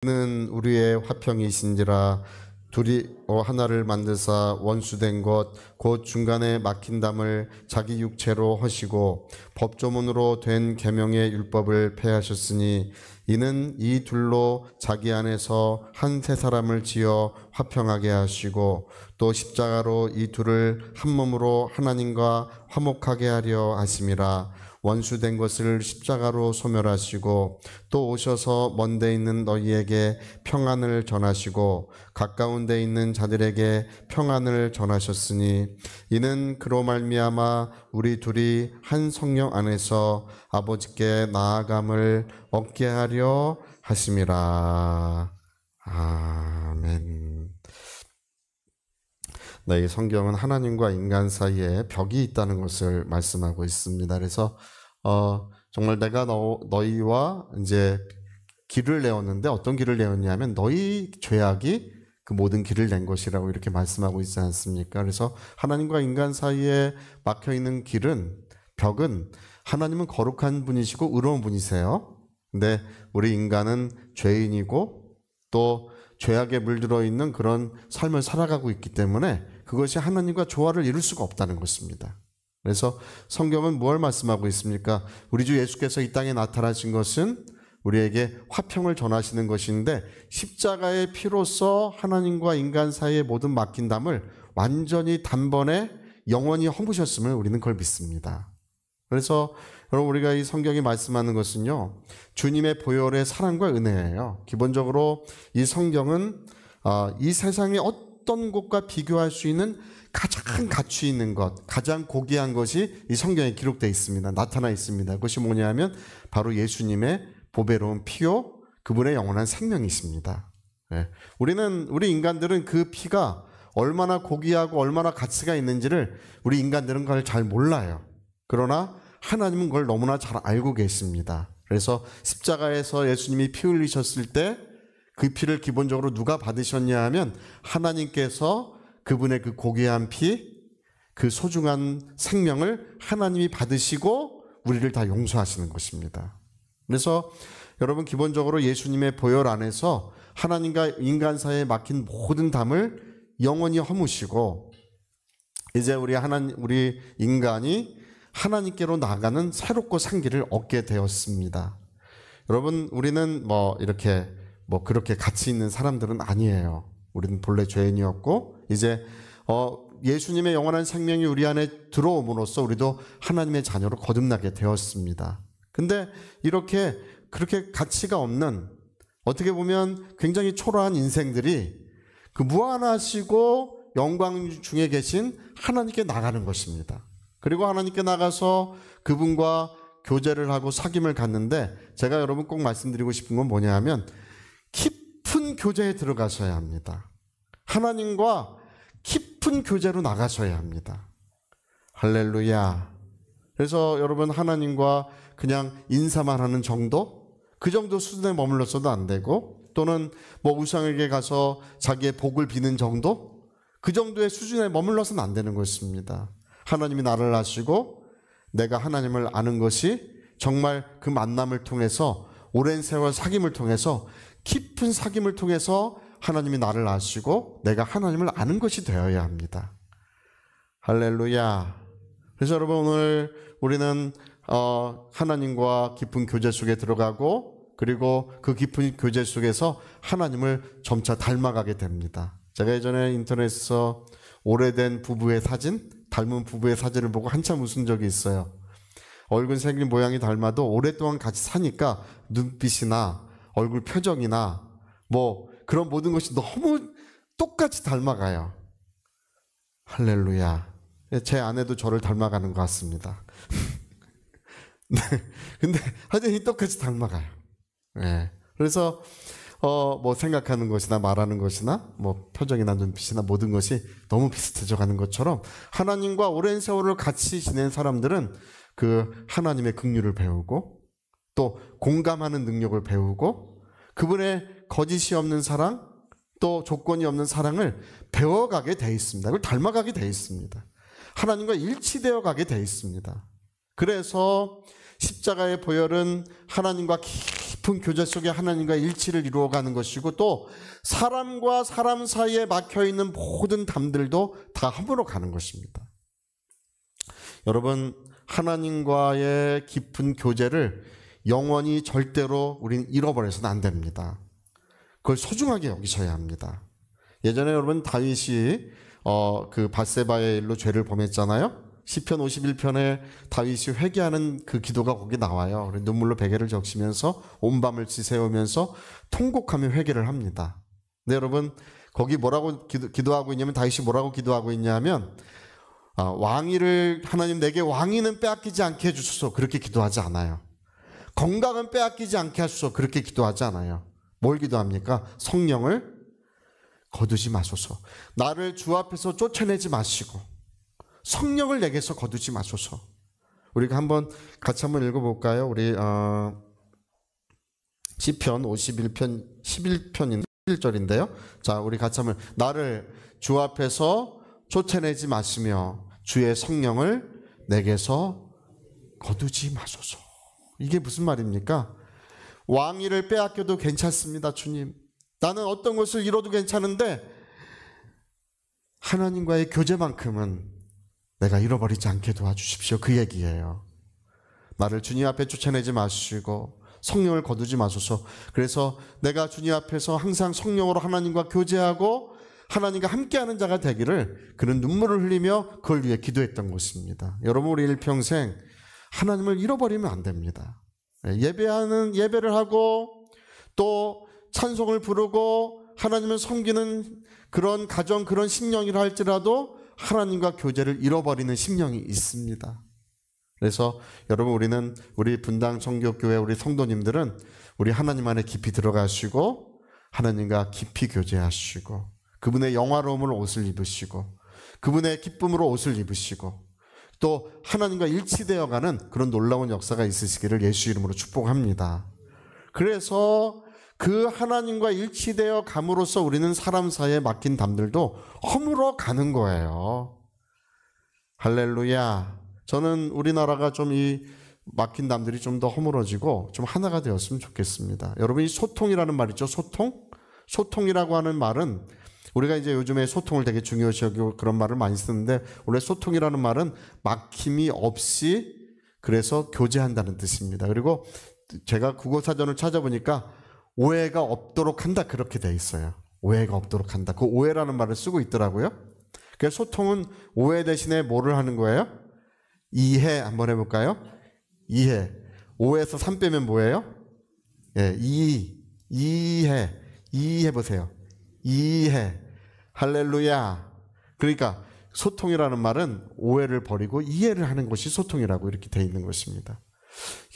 는 우리의 화평이신지라. 둘이 하나를 만드사 원수된 것 곧 중간에 막힌 담을 자기 육체로 허시고 법조문으로 된 계명의 율법을 폐하셨으니 이는 이 둘로 자기 안에서 한 세 사람을 지어 화평하게 하시고 또 십자가로 이 둘을 한 몸으로 하나님과 화목하게 하려 하심이라. 원수된 것을 십자가로 소멸하시고 또 오셔서 먼 데 있는 너희에게 평안을 전하시고 가까운 데 있는 자들에게 평안을 전하셨으니 이는 그로 말미암아 우리 둘이 한 성령 안에서 아버지께 나아감을 얻게 하려 하심이라. 아멘. 이 성경은 하나님과 인간 사이에 벽이 있다는 것을 말씀하고 있습니다. 그래서 정말 내가 너희와 이제 길을 내었는데 어떤 길을 내었냐면 너희 죄악이 그 모든 길을 낸 것이라고 이렇게 말씀하고 있지 않습니까? 그래서 하나님과 인간 사이에 막혀 있는 벽은 하나님은 거룩한 분이시고 의로운 분이세요. 근데 우리 인간은 죄인이고 또 죄악에 물들어 있는 그런 삶을 살아가고 있기 때문에 그것이 하나님과 조화를 이룰 수가 없다는 것입니다. 그래서 성경은 무엇을 말씀하고 있습니까? 우리 주 예수께서 이 땅에 나타나신 것은 우리에게 화평을 전하시는 것인데 십자가의 피로써 하나님과 인간 사이의 모든 막힌 담을 완전히 단번에 영원히 허무셨음을 우리는 그걸 믿습니다. 그래서 여러분 우리가 이 성경이 말씀하는 것은요, 주님의 보혈의 사랑과 은혜예요. 기본적으로 이 성경은 이 세상의 어떤 것과 비교할 수 있는 가장 가치 있는 것, 가장 고귀한 것이 이 성경에 기록되어 있습니다. 나타나 있습니다. 그것이 뭐냐면 바로 예수님의 보배로운 피요, 그분의 영원한 생명이십니다. 우리 인간들은 그 피가 얼마나 고귀하고 얼마나 가치가 있는지를 우리 인간들은 그걸 잘 몰라요. 그러나 하나님은 그걸 너무나 잘 알고 계십니다. 그래서 십자가에서 예수님이 피 흘리셨을 때 그 피를 기본적으로 누가 받으셨냐 하면 하나님께서 그분의 그 고귀한 피, 그 소중한 생명을 하나님이 받으시고 우리를 다 용서하시는 것입니다. 그래서 여러분 기본적으로 예수님의 보혈 안에서 하나님과 인간 사이에 막힌 모든 담을 영원히 허무시고 이제 우리 인간이 하나님께로 나아가는 새롭고 산 길을 얻게 되었습니다. 여러분 우리는 그렇게 가치 있는 사람들은 아니에요. 우리는 본래 죄인이었고 이제 예수님의 영원한 생명이 우리 안에 들어옴으로써 우리도 하나님의 자녀로 거듭나게 되었습니다. 근데 그렇게 가치가 없는, 어떻게 보면 굉장히 초라한 인생들이 그 무한하시고 영광 중에 계신 하나님께 나가는 것입니다. 그리고 하나님께 나가서 그분과 교제를 하고 사귐을 갖는데 제가 여러분 꼭 말씀드리고 싶은 건 뭐냐 하면 깊은 교제에 들어가셔야 합니다. 하나님과 깊은 교제로 나가셔야 합니다. 할렐루야. 그래서 여러분 하나님과 그냥 인사만 하는 정도? 그 정도 수준에 머물렀어도 안 되고 또는 우상에게 가서 자기의 복을 비는 정도? 그 정도의 수준에 머물러서는 안 되는 것입니다. 하나님이 나를 아시고 내가 하나님을 아는 것이 정말 그 만남을 통해서 오랜 세월 사귐을 통해서 깊은 사귐을 통해서 하나님이 나를 아시고 내가 하나님을 아는 것이 되어야 합니다. 할렐루야. 그래서 여러분 오늘 우리는 하나님과 깊은 교제 속에 들어가고 그리고 그 깊은 교제 속에서 하나님을 점차 닮아가게 됩니다. 제가 예전에 인터넷에서 오래된 부부의 사진, 닮은 부부의 사진을 보고 한참 웃은 적이 있어요. 얼굴 생긴 모양이 닮아도 오랫동안 같이 사니까 눈빛이나 얼굴 표정이나 그런 모든 것이 너무 똑같이 닮아가요. 할렐루야. 제 아내도 저를 닮아가는 것 같습니다. 네. 근데 완전히 똑같이 닮아가요. 네. 그래서 생각하는 것이나 말하는 것이나 표정이나 눈빛이나 모든 것이 너무 비슷해져 가는 것처럼 하나님과 오랜 세월을 같이 지낸 사람들은 그 하나님의 긍휼을 배우고 또 공감하는 능력을 배우고 그분의 거짓이 없는 사랑 또 조건이 없는 사랑을 배워가게 돼 있습니다. 그걸 닮아가게 돼 있습니다. 하나님과 일치되어 가게 돼 있습니다. 그래서 십자가의 보혈은 하나님과 깊은 깊은 교제 속에 하나님과 일치를 이루어가는 것이고, 또 사람과 사람 사이에 막혀있는 모든 담들도 다 허물어 가는 것입니다. 여러분, 하나님과의 깊은 교제를 영원히 절대로 우리는 잃어버려서는 안 됩니다. 그걸 소중하게 여기셔야 합니다. 예전에 여러분 다윗이 그 밧세바의 일로 죄를 범했잖아요. 시편 51편에 다윗이 회개하는 그 기도가 거기 나와요. 눈물로 베개를 적시면서 온 밤을 지새우면서 통곡하며 회개를 합니다. 근데 여러분, 거기 뭐라고 기도하고 있냐면, 다윗이 뭐라고 기도하고 있냐면, 왕위를 하나님 내게 왕위는 빼앗기지 않게 해주소서, 그렇게 기도하지 않아요. 건강은 빼앗기지 않게 하소서, 그렇게 기도하지 않아요. 뭘 기도합니까? 성령을 거두지 마소서. 나를 주 앞에서 쫓아내지 마시고 성령을 내게서 거두지 마소서. 우리가 같이 한번 읽어볼까요? 우리 시편 51편 11편인 11절인데요. 자, 우리 같이 한번, 나를 주 앞에서 쫓아내지 마시며 주의 성령을 내게서 거두지 마소서. 이게 무슨 말입니까? 왕위를 빼앗겨도 괜찮습니다, 주님. 나는 어떤 것을 잃어도 괜찮은데 하나님과의 교제만큼은 내가 잃어버리지 않게 도와주십시오. 그 얘기예요. 나를 주님 앞에 쫓아내지 마시고 성령을 거두지 마소서. 그래서 내가 주님 앞에서 항상 성령으로 하나님과 교제하고 하나님과 함께하는 자가 되기를, 그런 눈물을 흘리며 그걸 위해 기도했던 것입니다. 여러분, 우리 일평생 하나님을 잃어버리면 안 됩니다. 예배를 하고 또 찬송을 부르고 하나님을 섬기는 그런 가정, 그런 심령이라 할지라도 하나님과 교제를 잃어버리는 심령이 있습니다. 그래서 여러분, 우리 분당 청교교회 우리 성도님들은 우리 하나님 안에 깊이 들어가시고 하나님과 깊이 교제하시고 그분의 영화로움을 옷을 입으시고 그분의 기쁨으로 옷을 입으시고 또 하나님과 일치되어가는 그런 놀라운 역사가 있으시기를 예수 이름으로 축복합니다. 그래서 그 하나님과 일치되어 감으로써 우리는 사람 사이에 막힌 담들도 허물어 가는 거예요. 할렐루야. 저는 우리나라가 좀 이 막힌 담들이 좀 더 허물어지고 좀 하나가 되었으면 좋겠습니다. 여러분, 이 소통이라는 말 있죠? 소통이라고 하는 말은, 우리가 이제 요즘에 소통을 되게 중요시 여기고 그런 말을 많이 쓰는데, 원래 소통이라는 말은 막힘이 없이, 그래서 교제한다는 뜻입니다. 그리고 제가 국어사전을 찾아보니까 오해가 없도록 한다, 그렇게 돼 있어요. 오해가 없도록 한다. 그 오해라는 말을 쓰고 있더라고요. 그래서 소통은 오해 대신에 뭐를 하는 거예요? 이해. 한번 해볼까요? 이해. 5에서 3 빼면 뭐예요? 예, 이해 보세요. 이해. 할렐루야. 그러니까 소통이라는 말은 오해를 버리고 이해를 하는 것이 소통이라고 이렇게 돼 있는 것입니다.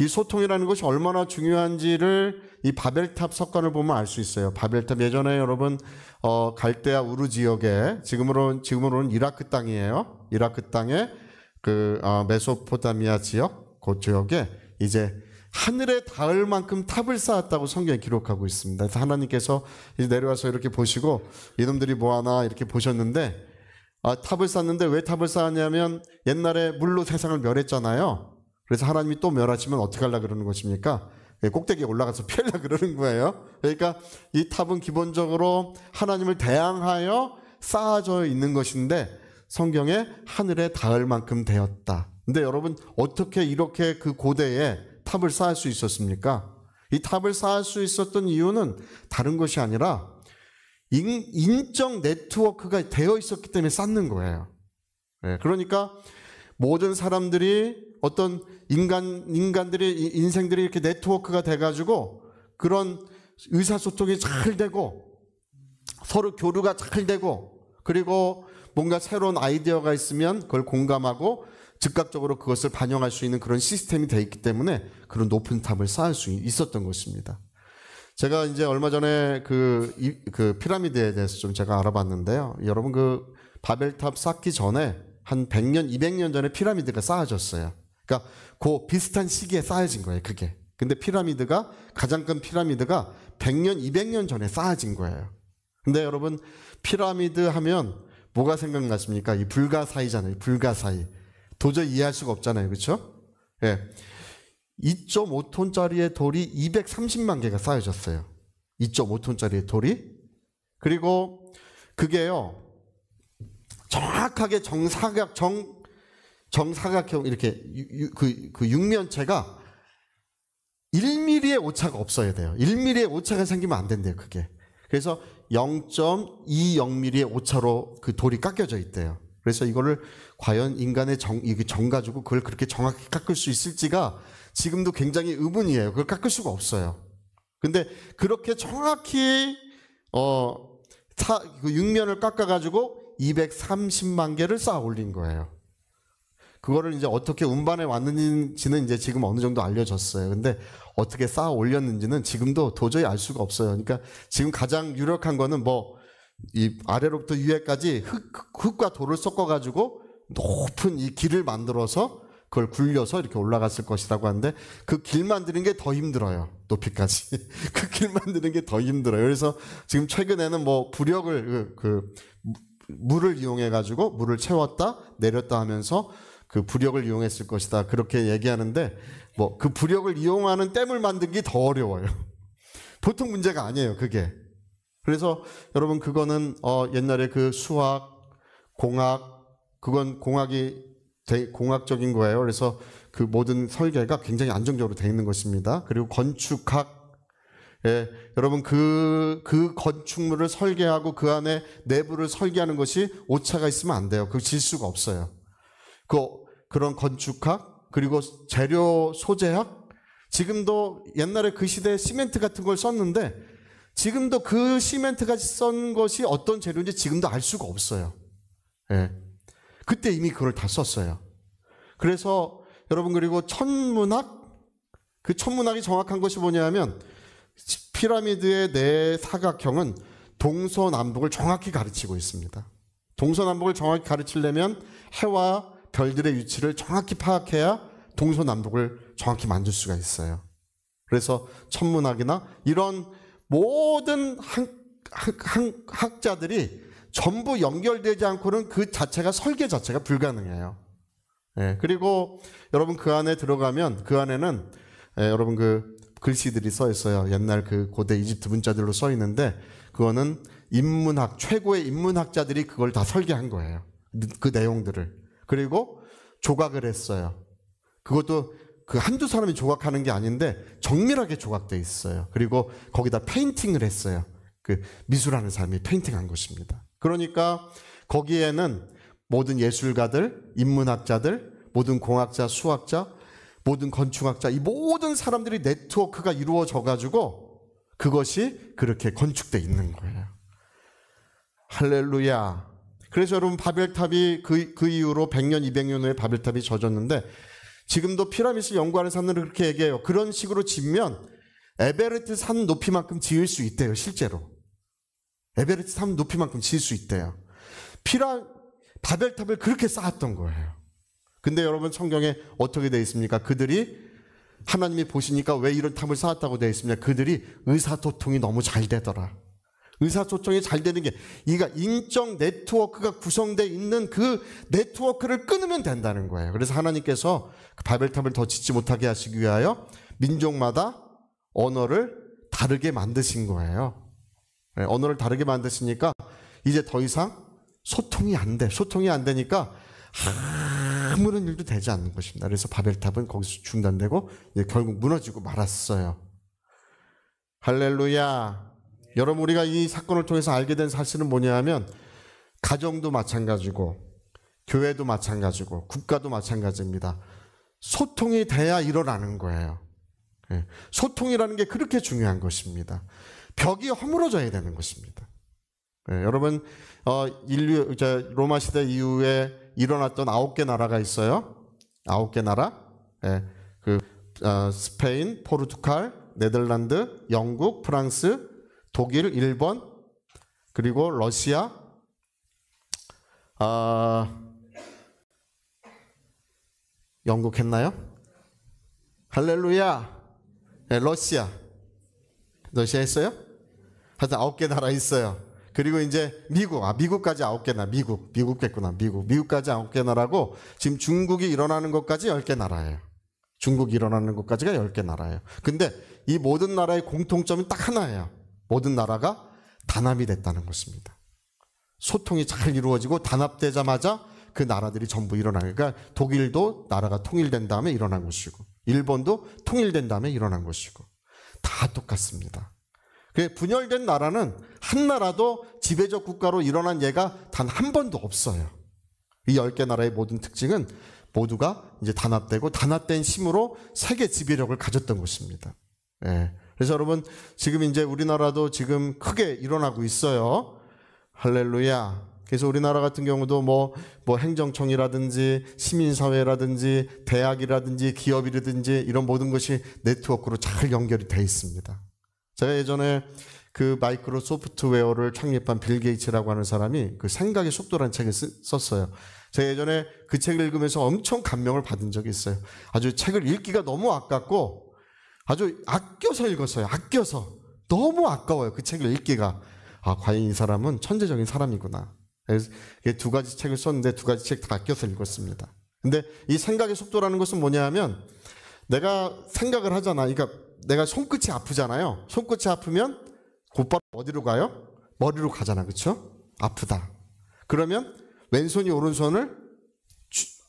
이 소통이라는 것이 얼마나 중요한지를 이 바벨탑 석관을 보면 알 수 있어요. 바벨탑, 예전에 여러분 갈대아 우르 지역에, 지금으로는 이라크 땅이에요. 이라크 땅에 그 메소포타미아 지역, 그 지역에 이제 하늘에 닿을 만큼 탑을 쌓았다고 성경에 기록하고 있습니다. 그래서 하나님께서 이제 내려와서 이렇게 보시고 이놈들이 뭐하나 이렇게 보셨는데, 탑을 쌓는데 왜 탑을 쌓았냐면 옛날에 물로 세상을 멸했잖아요. 그래서 하나님이 또 멸하시면 어떻게 하려고 그러는 것입니까? 꼭대기에 올라가서 피하려고 그러는 거예요. 그러니까 이 탑은 기본적으로 하나님을 대항하여 쌓아져 있는 것인데, 성경에 하늘에 닿을 만큼 되었다. 근데 여러분, 어떻게 이렇게 그 고대에 탑을 쌓을 수 있었습니까? 이 탑을 쌓을 수 있었던 이유는 다른 것이 아니라 인적 네트워크가 되어 있었기 때문에 쌓는 거예요. 그러니까 모든 사람들이, 어떤 인생들이 이렇게 네트워크가 돼가지고 그런 의사소통이 잘 되고 서로 교류가 잘 되고, 그리고 뭔가 새로운 아이디어가 있으면 그걸 공감하고 즉각적으로 그것을 반영할 수 있는 그런 시스템이 되어 있기 때문에 그런 높은 탑을 쌓을 수 있었던 것입니다. 제가 이제 얼마 전에 그 피라미드에 대해서 좀 제가 알아봤는데요. 여러분, 그 바벨탑 쌓기 전에 한 100년, 200년 전에 피라미드가 쌓아졌어요. 그러니까 그 비슷한 시기에 쌓여진 거예요, 그게. 근데 가장 큰 피라미드가 100년, 200년 전에 쌓아진 거예요. 근데 여러분, 피라미드 하면 뭐가 생각나십니까? 이 불가사의잖아요. 불가사의. 도저히 이해할 수가 없잖아요. 그렇죠? 예. 2.5톤짜리의 돌이 230만 개가 쌓여졌어요. 2.5톤짜리의 돌이. 그리고 그게요, 정확하게 정사각형 이렇게 그 육면체가 1mm의 오차가 없어야 돼요. 1mm의 오차가 생기면 안 된대요, 그게. 그래서 0.20mm의 오차로 그 돌이 깎여져 있대요. 그래서 이거를 과연 인간의 정 가지고 그걸 그렇게 정확히 깎을 수 있을지가 지금도 굉장히 의문이에요. 그걸 깎을 수가 없어요. 근데 그렇게 정확히 그 육면을 깎아가지고 230만 개를 쌓아 올린 거예요. 그거를 이제 어떻게 운반해 왔는지는 이제 지금 어느 정도 알려졌어요. 근데 어떻게 쌓아 올렸는지는 지금도 도저히 알 수가 없어요. 그러니까 지금 가장 유력한 거는 뭐 이 아래로부터 위에까지 흙과 돌을 섞어가지고 높은 이 길을 만들어서 그걸 굴려서 이렇게 올라갔을 것이라고 하는데 그 길 만드는 게 더 힘들어요. 높이까지. 그 길 만드는 게 더 힘들어요. 그래서 지금 최근에는 뭐 부력을 물을 이용해 가지고 물을 채웠다 내렸다 하면서 그 부력을 이용했을 것이다. 그렇게 얘기하는데 뭐 그 부력을 이용하는 댐을 만든 게 더 어려워요. 보통 문제가 아니에요, 그게. 그래서 여러분 그거는 옛날에 그 수학, 공학, 그건 공학적인 거예요. 그래서 그 모든 설계가 굉장히 안정적으로 되어 있는 것입니다. 그리고 건축학, 여러분 그 건축물을 설계하고 그 안에 내부를 설계하는 것이 오차가 있으면 안 돼요. 그거 질 수가 없어요. 그런 건축학, 그리고 재료 소재학, 지금도 옛날에 그 시대에 시멘트 같은 걸 썼는데 지금도 그 시멘트가 쓴 것이 어떤 재료인지 지금도 알 수가 없어요. 그때 이미 그걸 다 썼어요. 그래서 여러분 그리고 천문학, 그 천문학이 정확한 것이 뭐냐면 피라미드의 네 사각형은 동서남북을 정확히 가르치고 있습니다. 동서남북을 정확히 가르치려면 해와 별들의 위치를 정확히 파악해야 동서남북을 정확히 만들 수가 있어요. 그래서 천문학이나 이런 모든 학자들이 전부 연결되지 않고는 그 자체가 설계 자체가 불가능해요. 그리고 여러분 그 안에 들어가면 그 안에는 여러분 그 글씨들이 써 있어요. 옛날 그 고대 이집트 문자들로 써 있는데 그거는 인문학 최고의 인문학자들이 그걸 다 설계한 거예요. 그 내용들을. 그리고 조각을 했어요. 그것도 그 한두 사람이 조각하는 게 아닌데 정밀하게 조각돼 있어요. 그리고 거기다 페인팅을 했어요. 그 미술하는 사람이 페인팅한 것입니다. 그러니까 거기에는 모든 예술가들, 인문학자들, 모든 공학자, 수학자, 모든 건축학자, 이 모든 사람들이 네트워크가 이루어져 가지고 그것이 그렇게 건축돼 있는 거예요. 할렐루야. 그래서 여러분 바벨탑이 그 이후로 100년, 200년 후에 바벨탑이 젖었는데 지금도 피라미드 연구하는 사람들은 그렇게 얘기해요. 그런 식으로 짓면 에베레스트 산 높이만큼 지을 수 있대요. 실제로. 에베레스트 산 높이만큼 지을 수 있대요. 바벨탑을 그렇게 쌓았던 거예요. 근데 여러분 성경에 어떻게 되어 있습니까? 그들이 하나님이 보시니까 왜 이런 탑을 쌓았다고 되어 있습니까? 그들이 의사소통이 너무 잘 되더라. 의사소통이 잘 되는 게 이가 인적 네트워크가 구성되어 있는 그 네트워크를 끊으면 된다는 거예요. 그래서 하나님께서 그 바벨탑을 더 짓지 못하게 하시기 위하여 민족마다 언어를 다르게 만드신 거예요. 언어를 다르게 만드시니까 이제 더 이상 소통이 안 돼. 소통이 안 되니까 아무런 일도 되지 않는 것입니다. 그래서 바벨탑은 거기서 중단되고 이제 결국 무너지고 말았어요. 할렐루야. 여러분 우리가 이 사건을 통해서 알게 된 사실은 뭐냐 하면 가정도 마찬가지고 교회도 마찬가지고 국가도 마찬가지입니다. 소통이 돼야 일어나는 거예요. 소통이라는 게 그렇게 중요한 것입니다. 벽이 허물어져야 되는 것입니다. 여러분 로마 시대 이후에 일어났던 9개 나라가 있어요. 9개 나라. 스페인, 포르투갈, 네덜란드, 영국, 프랑스, 독일, 일본, 그리고 러시아, 영국 했나요? 할렐루야. 러시아 했어요? 하여튼 9개 나라 있어요. 그리고 이제 미국까지 9개 나라, 미국까지 9개 나라고 지금 중국이 일어나는 것까지 10개 나라예요. 중국이 일어나는 것까지가 10개 나라예요. 근데 이 모든 나라의 공통점이 딱 하나예요. 모든 나라가 단합이 됐다는 것입니다. 소통이 잘 이루어지고 단합되자마자 그 나라들이 전부 일어나요. 그러니까 독일도 나라가 통일된 다음에 일어난 것이고 일본도 통일된 다음에 일어난 것이고 다 똑같습니다. 분열된 나라는 한 나라도 지배적 국가로 일어난 예가 단 한 번도 없어요. 이 10개 나라의 모든 특징은 모두가 이제 단합되고 단합된 힘으로 세계 지배력을 가졌던 것입니다. 예. 그래서 여러분 지금 이제 우리나라도 지금 크게 일어나고 있어요. 할렐루야. 그래서 우리나라 같은 경우도 뭐 행정청이라든지 시민사회라든지 대학이라든지 기업이라든지 이런 모든 것이 네트워크로 잘 연결이 돼 있습니다. 제가 예전에 그 마이크로 소프트웨어를 창립한 빌 게이츠라고 하는 사람이 그 생각의 속도라는 책을 썼어요. 제가 예전에 그 책을 읽으면서 엄청 감명을 받은 적이 있어요. 아주 책을 읽기가 너무 아깝고 아주 아껴서 읽었어요. 아껴서. 너무 아까워요. 그 책을 읽기가. 아, 과연 이 사람은 천재적인 사람이구나. 그래서 두 가지 책을 썼는데 두 가지 책 다 아껴서 읽었습니다. 근데 이 생각의 속도라는 것은 뭐냐 하면 내가 생각을 하잖아. 그러니까 내가 손끝이 아프잖아요. 손끝이 아프면 곧바로 어디로 가요? 머리로 가잖아. 그렇죠? 아프다. 그러면 왼손이 오른손을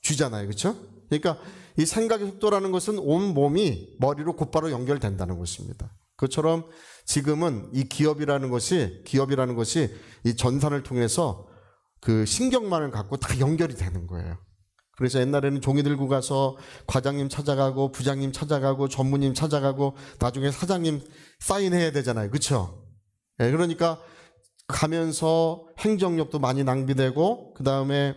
쥐잖아요. 그렇죠? 그러니까 이 생각의 속도라는 것은 온 몸이 머리로 곧바로 연결된다는 것입니다. 그것처럼 지금은 이 기업이라는 것이 이 전산을 통해서 그 신경만을 갖고 다 연결이 되는 거예요. 그래서 옛날에는 종이 들고 가서 과장님 찾아가고 부장님 찾아가고 전무님 찾아가고 나중에 사장님 사인해야 되잖아요. 그렇죠? 네, 그러니까 가면서 행정력도 많이 낭비되고 그 다음에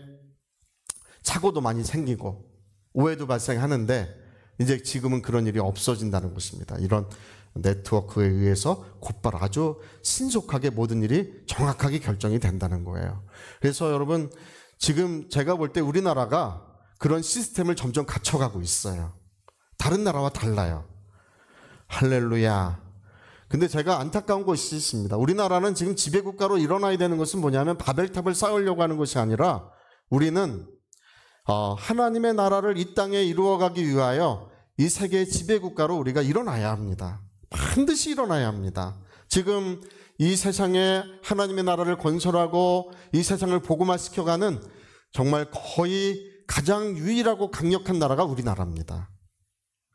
착오도 많이 생기고 오해도 발생하는데 이제 지금은 그런 일이 없어진다는 것입니다. 이런 네트워크에 의해서 곧바로 아주 신속하게 모든 일이 정확하게 결정이 된다는 거예요. 그래서 여러분 지금 제가 볼 때 우리나라가 그런 시스템을 점점 갖춰가고 있어요. 다른 나라와 달라요. 할렐루야. 근데 제가 안타까운 것이 있습니다. 우리나라는 지금 지배국가로 일어나야 되는 것은 뭐냐면 바벨탑을 쌓으려고 하는 것이 아니라 우리는 하나님의 나라를 이 땅에 이루어가기 위하여 이 세계의 지배국가로 우리가 일어나야 합니다. 반드시 일어나야 합니다. 지금 이 세상에 하나님의 나라를 건설하고 이 세상을 복음화시켜가는 정말 거의 가장 유일하고 강력한 나라가 우리나라입니다.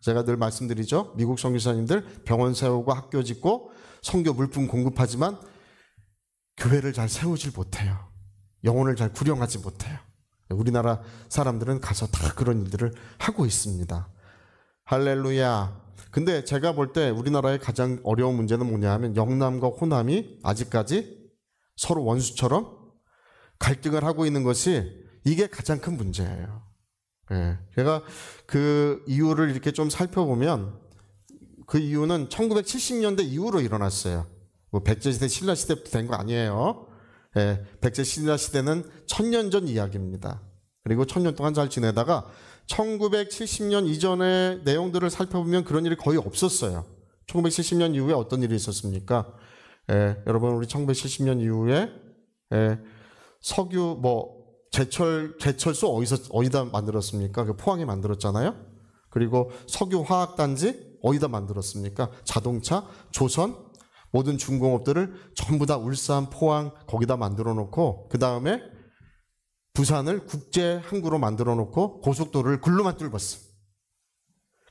제가 늘 말씀드리죠. 미국 선교사님들 병원 세우고 학교 짓고 선교 물품 공급하지만 교회를 잘 세우질 못해요. 영혼을 잘 구령하지 못해요. 우리나라 사람들은 가서 다 그런 일들을 하고 있습니다. 할렐루야. 근데 제가 볼 때 우리나라의 가장 어려운 문제는 뭐냐 하면 영남과 호남이 아직까지 서로 원수처럼 갈등을 하고 있는 것이 이게 가장 큰 문제예요. 예. 제가 그 이유를 이렇게 좀 살펴보면 그 이유는 1970년대 이후로 일어났어요. 뭐 백제시대, 신라시대부터 된 거 아니에요. 예. 백제, 신라시대는 1000년 전 이야기입니다. 그리고 1000년 동안 잘 지내다가 1970년 이전의 내용들을 살펴보면 그런 일이 거의 없었어요. 1970년 이후에 어떤 일이 있었습니까? 여러분 우리 1970년 이후에 석유 제철소 어디다 만들었습니까? 그 포항에 만들었잖아요. 그리고 석유 화학단지 어디다 만들었습니까? 자동차, 조선, 모든 중공업들을 전부 다 울산, 포항 거기다 만들어 놓고 그 다음에 부산을 국제 항구로 만들어 놓고 고속도로를 글로만 뚫었어.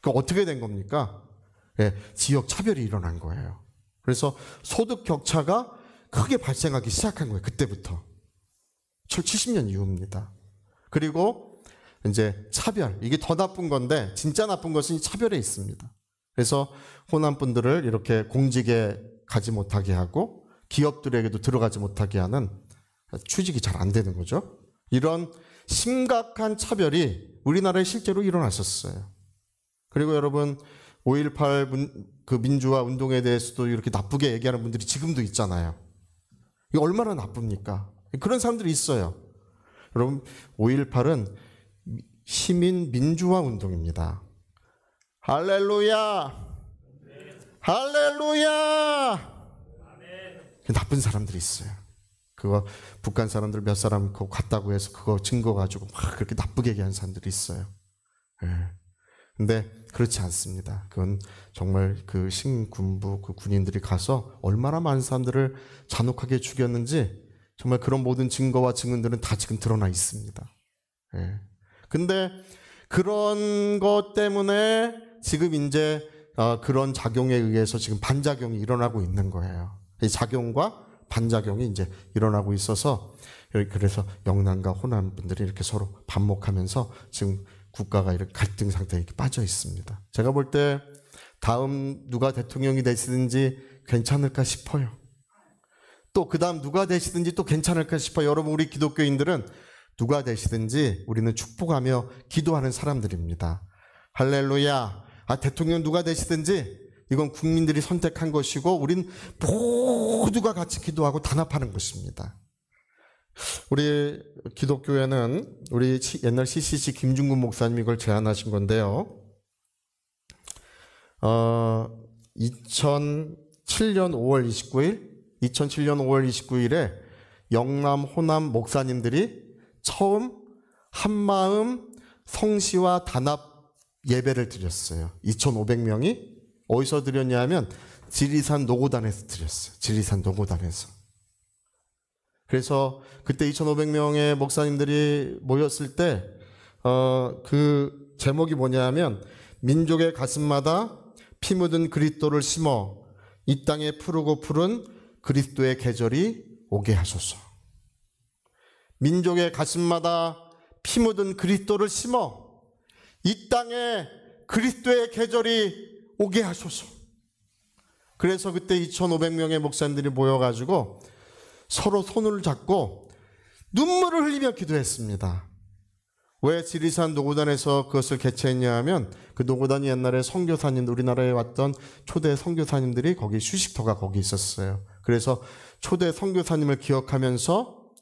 그 어떻게 된 겁니까? 지역 차별이 일어난 거예요. 그래서 소득 격차가 크게 발생하기 시작한 거예요. 그때부터. 70년 이후입니다. 그리고 이제 차별. 이게 더 나쁜 건데 진짜 나쁜 것은 차별에 있습니다. 그래서 호남 분들을 이렇게 공직에 가지 못하게 하고 기업들에게도 들어가지 못하게 하는 취직이 잘 안 되는 거죠. 이런 심각한 차별이 우리나라에 실제로 일어났었어요. 그리고 여러분 5.18 그 민주화 운동에 대해서도 이렇게 나쁘게 얘기하는 분들이 지금도 있잖아요. 이게 얼마나 나쁩니까? 그런 사람들이 있어요. 여러분 5.18은 시민 민주화 운동입니다. 할렐루야! 할렐루야! 나쁜 사람들이 있어요. 그거 북한 사람들 몇 사람 그거 갔다고 해서 그거 증거 가지고 막 그렇게 나쁘게 얘기하는 사람들이 있어요. 근데 그렇지 않습니다. 그건 정말 그 신군부 그 군인들이 가서 얼마나 많은 사람들을 잔혹하게 죽였는지 정말 그런 모든 증거와 증언들은 다 지금 드러나 있습니다. 예. 근데 그런 것 때문에 지금 이제 그런 작용에 의해서 지금 반작용이 일어나고 있는 거예요. 이 작용과 반작용이 이제 일어나고 있어서 그래서 영남과 호남 분들이 이렇게 서로 반목하면서 지금 국가가 이렇게 갈등 상태에 이렇게 빠져 있습니다. 제가 볼 때 다음 누가 대통령이 되시든지 괜찮을까 싶어요. 또 그 다음 누가 되시든지 또 괜찮을까 싶어요. 여러분, 우리 기독교인들은 누가 되시든지 우리는 축복하며 기도하는 사람들입니다. 할렐루야. 대통령 누가 되시든지 이건 국민들이 선택한 것이고 우린 모두가 같이 기도하고 단합하는 것입니다. 우리 기독교회는 우리 옛날 CCC 김중근 목사님이 이걸 제안하신 건데요. 2007년 5월 29일에 영남, 호남 목사님들이 처음 한마음 성시와 단합 예배를 드렸어요. 2,500명이 어디서 드렸냐면 지리산 노고단에서 드렸어요. 지리산 노고단에서. 그래서 그때 2,500명의 목사님들이 모였을 때 그 제목이 뭐냐면 민족의 가슴마다 피 묻은 그리스도를 심어 이 땅에 푸르고 푸른 그리스도의 계절이 오게 하소서. 민족의 가슴마다 피 묻은 그리스도를 심어 이 땅에 그리스도의 계절이 오게 하소서. 그래서 그때 2,500명의 목사님들이 모여가지고 서로 손을 잡고 눈물을 흘리며 기도했습니다. 왜 지리산 노고단에서 그것을 개최했냐 하면 그 노고단이 옛날에 선교사님들, 우리나라에 왔던 초대 선교사님들이 거기 휴식터가 거기 있었어요. 그래서 초대 선교사님을 기억하면서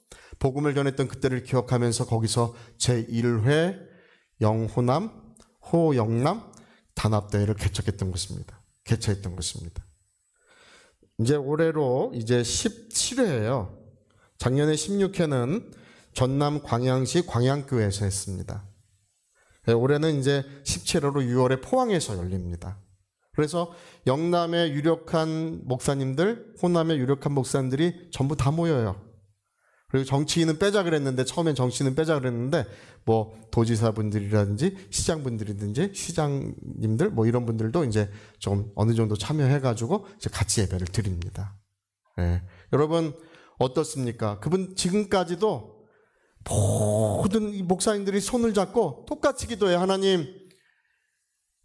복음을 전했던 그때를 기억하면서 거기서 제1회 영호남, 호영남 단합대회를 개최했던 것입니다. 이제 올해로 이제 17회예요. 작년에 16회는 전남 광양시 광양교회에서 했습니다. 올해는 이제 17회로 6월에 포항에서 열립니다. 그래서 영남의 유력한 목사님들, 호남의 유력한 목사님들이 전부 다 모여요. 그리고 정치인은 빼자 그랬는데, 처음엔 정치인은 빼자 그랬는데, 뭐, 도지사분들이라든지, 시장분들이든지, 시장님들, 뭐 이런 분들도 이제 좀 어느 정도 참여해가지고 이제 같이 예배를 드립니다. 네. 여러분, 어떻습니까? 그분 지금까지도 모든 이 목사님들이 손을 잡고 똑같이 기도해. 하나님,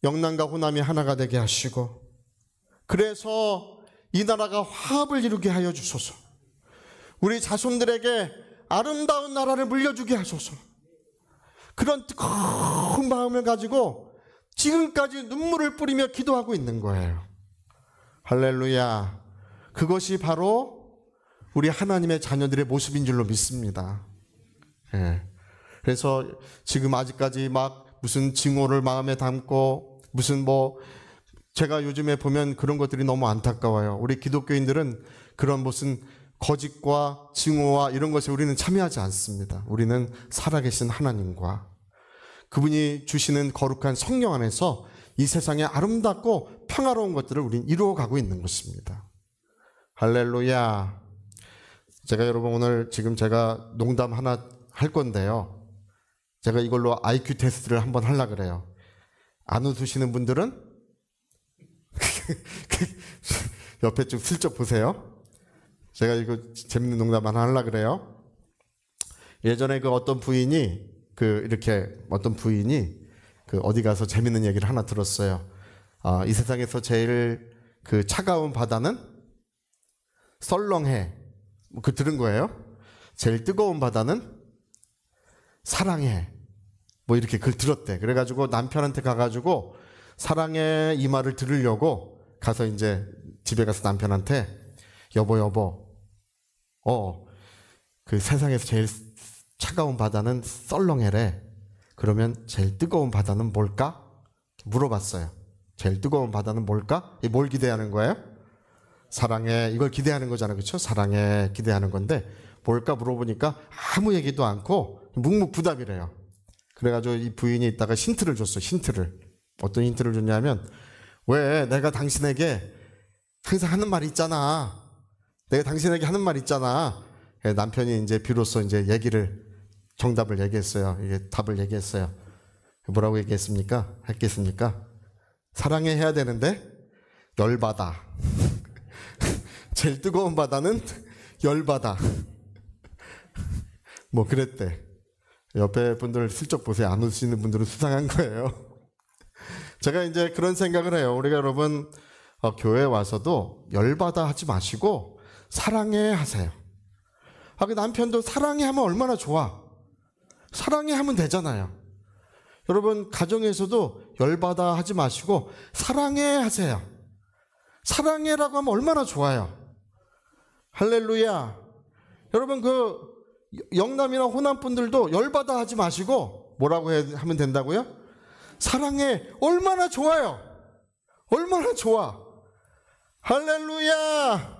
영남과 호남이 하나가 되게 하시고, 그래서 이 나라가 화합을 이루게 하여 주소서. 우리 자손들에게 아름다운 나라를 물려주게 하소서. 그런 뜨거운 마음을 가지고 지금까지 눈물을 뿌리며 기도하고 있는 거예요. 할렐루야. 그것이 바로 우리 하나님의 자녀들의 모습인 줄로 믿습니다. 예. 그래서 지금 아직까지 막 무슨 증오를 마음에 담고 무슨 제가 요즘에 보면 그런 것들이 너무 안타까워요. 우리 기독교인들은 그런 무슨 거짓과 증오와 이런 것에 우리는 참여하지 않습니다. 우리는 살아계신 하나님과 그분이 주시는 거룩한 성령 안에서 이 세상에 아름답고 평화로운 것들을 우리는 이루어가고 있는 것입니다. 할렐루야. 제가 여러분 오늘 지금 제가 농담 하나 할 건데요. 제가 이걸로 IQ 테스트를 한번 하려고 그래요. 안 웃으시는 분들은 옆에 좀 슬쩍 보세요. 제가 이거 재밌는 농담 하나 하려고 그래요. 예전에 어떤 부인이 어디 가서 재밌는 얘기를 하나 들었어요. 이 세상에서 제일 차가운 바다는 썰렁해. 들은 거예요. 제일 뜨거운 바다는 사랑해. 이렇게 그걸 들었대. 그래가지고 남편한테 가가지고 사랑해 이 말을 들으려고 가서 이제 집에 가서 남편한테 여보 그 세상에서 제일 차가운 바다는 썰렁해래. 그러면 제일 뜨거운 바다는 뭘까? 물어봤어요. 제일 뜨거운 바다는 뭘까? 뭘 기대하는 거예요? 사랑해. 이걸 기대하는 거잖아요. 그렇죠? 사랑해 기대하는 건데 뭘까 물어보니까 아무 얘기도 않고 묵묵부답이래요. 그래가지고 이 부인이 이따가 힌트를 줬어요. 힌트를. 어떤 힌트를 줬냐면, 왜 내가 당신에게 항상 하는 말이 있잖아. 내가 당신에게 하는 말이 있잖아. 남편이 이제 비로소 이제 정답을 얘기했어요. 이게 답을 얘기했어요. 뭐라고 했겠습니까? 사랑해 해야 되는데 열받아. 제일 뜨거운 바다는 열받아. 뭐 그랬대. 옆에 분들 슬쩍 보세요. 안 웃으시는 분들은 수상한 거예요. 제가 이제 그런 생각을 해요. 우리가 여러분 교회 와서도 열받아 하지 마시고 사랑해 하세요. 그 남편도 사랑해 하면 얼마나 좋아. 사랑해 하면 되잖아요. 여러분 가정에서도 열받아 하지 마시고 사랑해 하세요. 사랑해라고 하면 얼마나 좋아요. 할렐루야. 여러분 영남이나 호남 분들도 열받아 하지 마시고 뭐라고 하면 된다고요? 사랑해. 얼마나 좋아요. 얼마나 좋아. 할렐루야.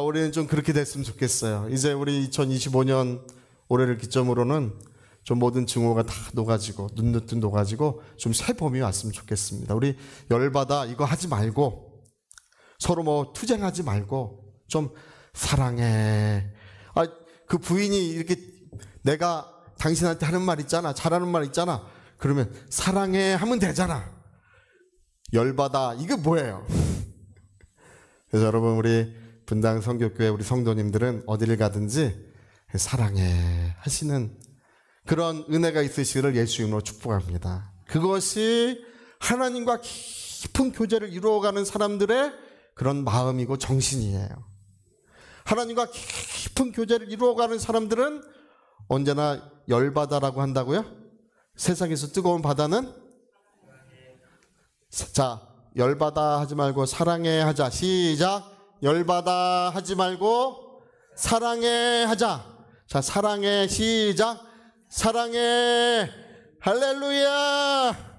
우리는 좀 그렇게 됐으면 좋겠어요. 이제 우리 2025년 올해를 기점으로는 좀 모든 증오가 다 녹아지고 눈누뜬 녹아지고 좀 새 봄이 왔으면 좋겠습니다. 우리 열받아 이거 하지 말고 서로 뭐 투쟁하지 말고 좀 사랑해. 그 부인이 이렇게 내가 당신한테 하는 말 있잖아. 잘하는 말 있잖아. 그러면 사랑해 하면 되잖아. 열받아 이게 뭐예요? 그래서 여러분 우리 분당 성교교회 우리 성도님들은 어디를 가든지 사랑해 하시는 그런 은혜가 있으시기를 예수 이름으로 축복합니다. 그것이 하나님과 깊은 교제를 이루어가는 사람들의 그런 마음이고 정신이에요. 하나님과 깊은 교제를 이루어가는 사람들은 언제나 열바다라고 한다고요? 세상에서 뜨거운 바다는? 자, 열바다 하지 말고 사랑해 하자. 시작. 열바다 하지 말고 사랑해 하자. 자, 사랑해. 시작. 사랑해. 할렐루야.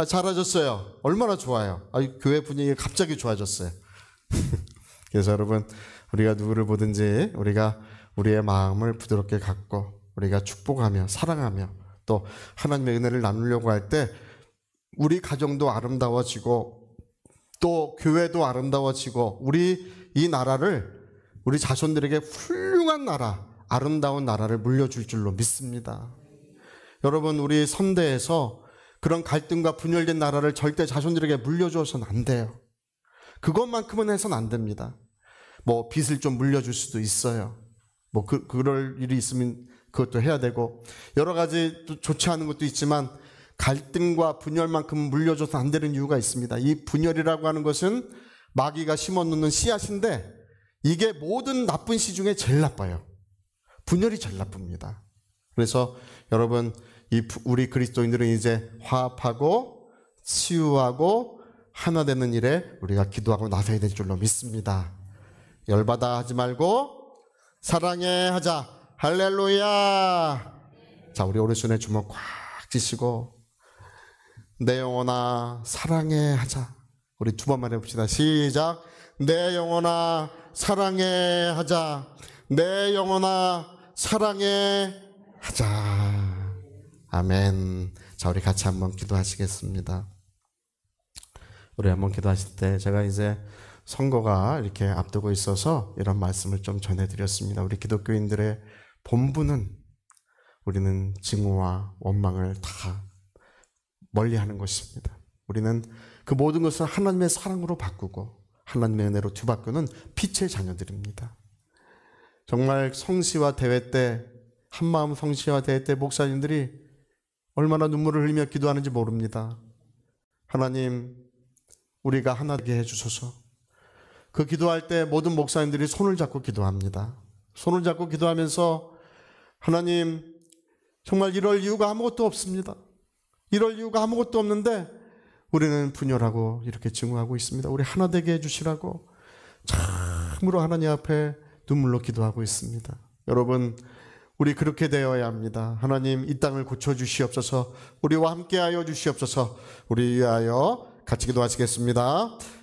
잘하셨어요. 얼마나 좋아요. 교회 분위기가 갑자기 좋아졌어요. 그래서 여러분 우리가 누구를 보든지 우리가 우리의 마음을 부드럽게 갖고 우리가 축복하며 사랑하며 또 하나님의 은혜를 나누려고 할 때 우리 가정도 아름다워지고 또 교회도 아름다워지고 우리 이 나라를 우리 자손들에게 훌륭한 나라, 아름다운 나라를 물려줄 줄로 믿습니다. 여러분 우리 선대에서 그런 갈등과 분열된 나라를 절대 자손들에게 물려줘서는 안 돼요. 그것만큼은 해서는 안 됩니다. 뭐 빚을 좀 물려줄 수도 있어요. 뭐 그럴 일이 있으면 그것도 해야 되고 여러 가지 또 좋지 않은 것도 있지만 갈등과 분열만큼은 물려줘서 안 되는 이유가 있습니다. 이 분열이라고 하는 것은 마귀가 심어놓는 씨앗인데 이게 모든 나쁜 씨 중에 제일 나빠요. 분열이 제일 나쁩니다. 그래서 여러분 우리 그리스도인들은 이제 화합하고 치유하고 하나 되는 일에 우리가 기도하고 나서야 될 줄로 믿습니다. 열받아 하지 말고 사랑해 하자. 할렐루야. 자, 우리 오른손에 주먹 꽉 쥐시고 내 영혼아 사랑해 하자. 우리 두 번만 해봅시다. 시작. 내 영혼아 사랑해 하자. 내 영혼아 사랑해 하자. 아멘. 자, 우리 같이 한번 기도하시겠습니다. 우리 한번 기도하실 때 제가 이제 선거가 이렇게 앞두고 있어서 이런 말씀을 좀 전해드렸습니다. 우리 기독교인들의 본분은 우리는 증오와 원망을 다 멀리하는 것입니다. 우리는 그 모든 것을 하나님의 사랑으로 바꾸고 하나님의 은혜로 뒤바꾸는 빛의 자녀들입니다. 정말 성시와 대회 때 한마음 성시와 대회 때 목사님들이 얼마나 눈물을 흘리며 기도하는지 모릅니다. 하나님 우리가 하나 되게 해주소서. 그 기도할 때 모든 목사님들이 손을 잡고 기도합니다. 손을 잡고 기도하면서 하나님 정말 이럴 이유가 아무것도 없습니다. 이럴 이유가 아무것도 없는데 우리는 분열하고 이렇게 증오하고 있습니다. 우리 하나 되게 해주시라고 참으로 하나님 앞에 눈물로 기도하고 있습니다. 여러분 우리 그렇게 되어야 합니다. 하나님 이 땅을 고쳐주시옵소서. 우리와 함께하여 주시옵소서. 우리 위하여 같이 기도하시겠습니다.